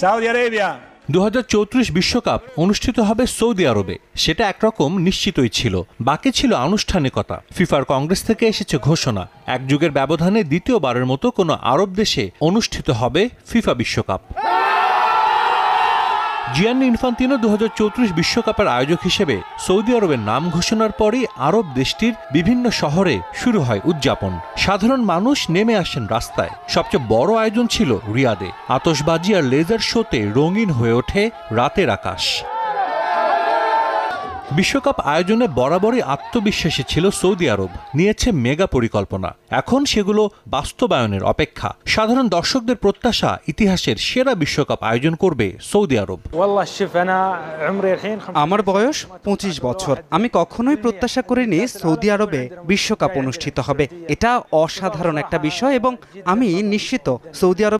Saudi Arabia. 2034 বিশ্বকাপ অনুষ্ঠিত হবে সৌদি আরবে। সেটা একরকম নিশ্চিতই ছিল, বাকি ছিল আনুষ্ঠানিকতা। ফিফার কংগ্রেস থেকে এসেছে ঘোষণা, এক যুগের ব্যবধানে দ্বিতীয়বারের মতো কোনো আরব দেশে অনুষ্ঠিত হবে ফিফা বিশ্বকাপ। জিয়ান্নি ইনফান্তিনো 2034 বিশ্বকাপের আয়োজক হিসেবে সৌদি আরবের নাম ঘোষণার পরই আরব দেশটির বিভিন্ন শহরে শুরু হয় উদযাপন। সাধারণ মানুষ নেমে আসেন রাস্তায়। সবচেয়ে বড় আয়োজন ছিল রিয়াদে। আতশবাজি আর লেজার শোতে রঙিন হয়ে ওঠে রাতের আকাশ। বিশ্বকাপ আয়োজনে বরাবরই আত্মবিশ্বাসী ছিল সৌদি আরব, নিয়েছে মেগা পরিকল্পনা। এখন সেগুলো বাস্তবায়নের অপেক্ষা। সাধারণ দর্শকদের প্রত্যাশা, ইতিহাসের সেরা বিশ্বকাপ আয়োজন করবে সৌদি আরব। আমার বয়স 25 বছর। আমি কখনোই প্রত্যাশা করিনি সৌদি আরবে বিশ্বকাপ অনুষ্ঠিত হবে। এটা অসাধারণ একটা বিষয় এবং আমি নিশ্চিত সৌদি আরব